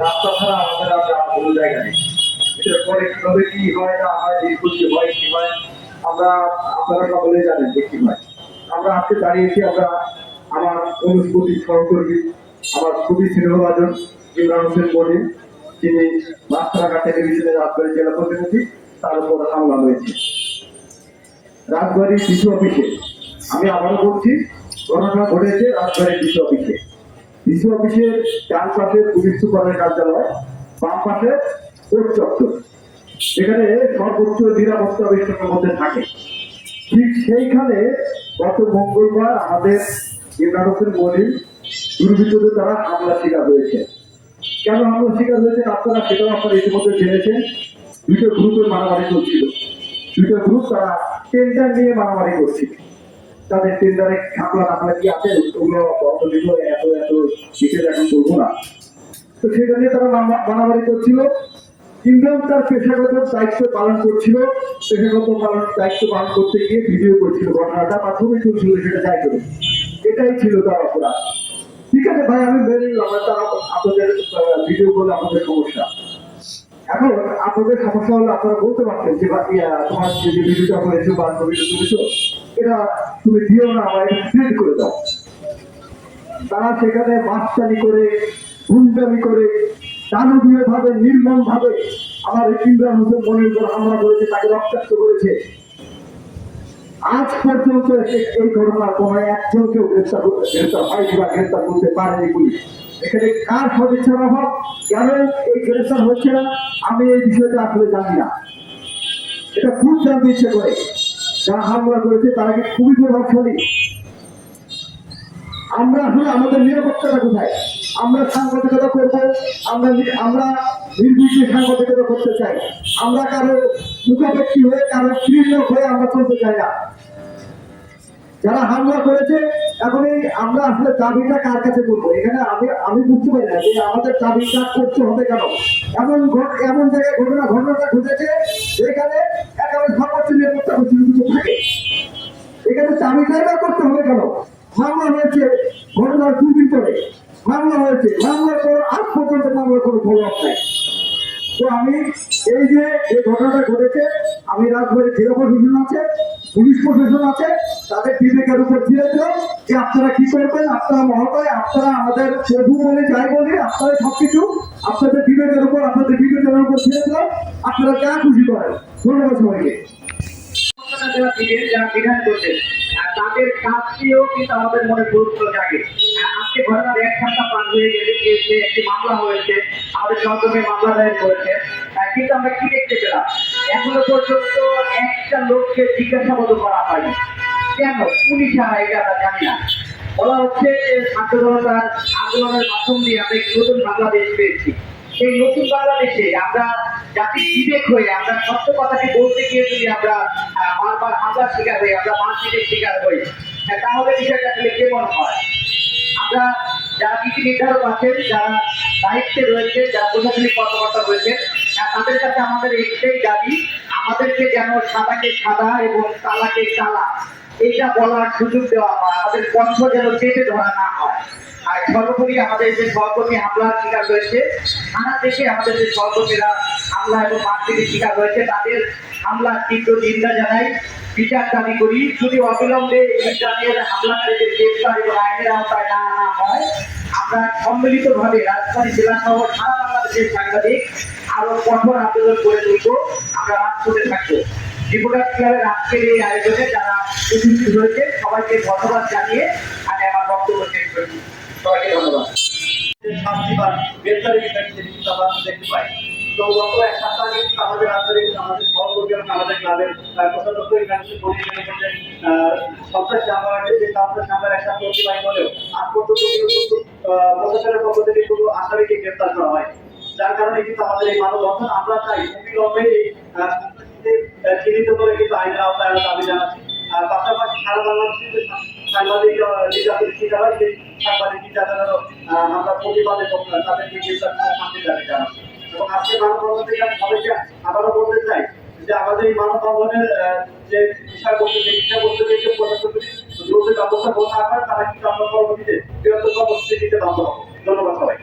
রাস্তা ছাড়া আমাদের আর যাওয়ার কোনো জায়গা নেই। এটার পরে কিভাবে কি হয় না হয়, নির্বুদ্ধি হয় কি হয়, আমরা আপনারা সকলেই জানেন যে কি হয়। আমরা আজকে দাঁড়িয়েছি, আমরা আমার অনুস্পতি সহকর্মী, আমার খুবই স্নেহভাজন ইমরান হোসেন মনির, যিনি রাস্তাঘাট টেলিভিশনের রাজবাড়ী জেলা প্রতিনিধি, তার উপর হামলা হয়েছে রাজবাড়ির ডিসি অফিসে। আমি আবারও বলছি, ঘটনা ঘটেছে রাজবাড়ির ডিসি অফিসে। ডিসি অফিসের ডান পাশে পুলিশ সুপারের কার্যালয়, বাম পাশে কোর্ট চত্বর, এখানে সর্বোচ্চ নিরাপত্তা বেষ্টনের মধ্যে থাকে। ঠিক সেইখানে গত মঙ্গলবার আমাদের ইমরান হোসেন মনির দুর্বৃত্তদের দ্বারা হামলা শিকার হয়েছে। কেন হামলা শিকার হয়েছেন আপনারা সেটাও আপনারা ইতিমধ্যে জেনেছেন। দুটো গ্রুপের মারামারি চলছিল, দুটো গ্রুপ তারা টেন্ডার নিয়ে মারামারি করছিল। তাদের টেন্ডারে হামলা টামলা কি আছে ওগুলো এত এত ডিটেল এখন বলবো না। তো সেটা নিয়ে তারা মারামারি করছিল। ইমরান তার পেশাগত দায়িত্ব পালন করছিল, দায়িত্ব পালন করতে গিয়ে ভিডিও করছিল, ঘটনাটা মাধ্যমে চলছিল, সেটা যাই করে এটাই ছিল তার অপরাধ। ঠিক আছে ভাই, আমি মেনে নিলাম আপনাদের ভিডিও করলে আপনাদের সমস্যা। এখন আপনাদের সমস্যা হলে আপনারা বলতে পারতেন যে তোমার যে ভিডিওটা করেছো বা ছবিটা তুলেছো, এটা তুমি দিও না বা এটা ডিলিট করে দাও। তারা সেখানে বাচ্চানি করে, গুন্ডামি করে, দানবীয় ভাবে, নির্মম ভাবে আমার ইমরান হোসেন মনির উপর হামলা করেছে, তাকে রক্তাক্ত করেছে। আজ পর্যন্ত এই ঘটনার কোন একজনকেও গ্রেফতার হয়নি বা গ্রেফতার করতে পারেনি পুলিশ। এখানে কার সদিচ্ছার অভাব, কেন এই গ্রেফতার হচ্ছে না, আমি এই বিষয়টা আসলে জানি না। এটা খুব জানতে ইচ্ছে করে, যারা হামলা করেছে তারা কি খুবই প্রভাবশালী। আমরা আসলে আমাদের নিরাপত্তাটা কোথায়? আমরা সাংবাদিকতা করবো, আমরা নির্বিঘ্নে সাংবাদিকতা করতে চাই। আমরা কারো মুখাপেক্ষী হয়ে, কারো প্রিয় হয়ে আমরা চলতে চাই না। যারা হামলা করেছে, এখন আমরা আসলে দাবিটা কার কাছে করবো? এখানে আমি বুঝতে পারি না যে আমাদের দাবিটা করতে হবে কেন। এমন জায়গায় ঘটনাটা ঘটেছে যেখানে একেবারে সর্বোচ্চ নিরাপত্তা থাকে, এখানে দাবিটাই বা করতে হবে কেন? মামলা হয়েছে ঘটনার 2 দিন পরে, মামলা হয়েছে, মামলার পর আজ পর্যন্ত মামলার কোনো ফলো আপ নাই। তো আমি এই যে ঘটনাটা ঘটেছে, আমি রাজবাড়ির জেলা প্রশাসন আছে, পুলিশ প্রশাসন আছে, তাদের বিবেকের উপর ছেড়ে দিল যে আপনারা কি করবেন। আপনারা মহোদয়, আপনারা আমাদের প্রভু বলে যাই বলি, আপনারা সবকিছু আপনাদের বিবেকের উপর, আপনাদের বিবেচনার উপর ছেড়ে দিল, আপনারা যা খুশি করেন। ধন্যবাদ সবাইকে। যারা বিধান করছে তাদের কাজটিও কিন্তু আমাদের মনে গুরুত্ব জাগে। আজকে ঘটনার 1 সপ্তাহ পার হয়ে গেলে একটি মামলা হয়েছে, আমাদের সহকর্মী মামলা দায়ের করেছে, কিন্তু আমরা কি দেখতে পেলাম? এখনো পর্যন্ত একটা লোককে জিজ্ঞাসাবাদ করা হয়নি। কেন পুলিশ আর এটা আমরা জানি না। বলা হচ্ছে যে ছাত্র জনতার আন্দোলনের মাধ্যম দিয়ে আমরা একটি নতুন বাংলাদেশ পেয়েছি। সেই নতুন বাংলাদেশে আমরা জাতির বিবেক হয়ে, আমরা সত্য কথাটি বলতে গিয়ে যদি আমরা বারবার হামলার শিকার হই, আমরা মানসিকের শিকার হই, তাহলে বিষয়টা আসলে কেমন হয়? আমরা যারা নীতি নির্ধারক আছেন, যারা দায়িত্বে রয়েছে, যারা প্রশাসনিক কর্মকর্তা রয়েছেন, তাদের কাছে আমাদের একটাই দাবি, আমাদেরকে যেন সাদাকে সাদা এবং কালাকে কালা এইটা বলার সুযোগ দেওয়া হয়, আমাদের কণ্ঠ যেন চেপে ধরা না হয়। আর সর্বোপরি আমাদের যে সহকর্মী হামলার শিকার হয়েছে, সারা দেশে আমাদের যে সহকর্মীরা হামলা এবং মারপিটের শিকার হয়েছে, তাদের হামলার তীব্র নিন্দা জানাই, বিচার দাবি করি। যদি অবিলম্বে ইসরায়েলের হামলাকারীদের গ্রেফতার এবং আইনের আওতায় না আনা হয়, আমরা সম্মিলিতভাবে রাজধানী জেলা সহ সারা বাংলাদেশের সাংবাদিক আরো কঠোর আন্দোলন করে তুলব। আমরা রাজপথে থাকবো। রিপোর্টার ক্লাবের আজকের এই আয়োজনে যারা উপস্থিত হয়েছে সবাইকে ধন্যবাদ জানিয়ে আমি আমার বক্তব্য শেষ করছি। সবাইকে ধন্যবাদ। গ্রেফতারের বিষয়টি কিন্তু আমরা দেখতে পাই। তো গত 1 সপ্তাহ আগে কিন্তু আমাদের আমাদের সহকর্মী, আমাদের ক্লাবের সন্ত্রাস চামড়াতে যে সন্ত্রাস নামের একটা প্রতিবাদ হলেও আজ পর্যন্ত কিন্তু প্রশাসনের পক্ষ থেকে কোনো আসামিকে গ্রেফতার করা হয়। যার কারণে কিন্তু আমাদের এই মানববন্ধন, আমরা চাই অবিলম্বে চিহ্নিত করে কিন্তু আইনের আওতায় আমরা দাবি জানাচ্ছি। পাশাপাশি সারা বাংলাদেশে যে সাংবাদিক নির্যাতনের শিকার হয়, সেই সাংবাদিক নির্যাতনের আমরা প্রতিবাদে তাদেরকে গ্রেফতার শান্তি দাবি জানাচ্ছি। এবং আজকে মানববন্ধন থেকে আমি সবাইকে আবারও বলতে চাই যে আমাদের এই মানববন্ধনের যে বিষয়বস্তু, সেই বিষয়বস্তু থেকে প্রশাসন দ্রুত ব্যবস্থা গ্রহণ না করে তারা কিন্তু আমরা পরবর্তীতে বৃহত্তর কর্মসূচি দিতে বাধ্য হবো। ধন্যবাদ সবাই।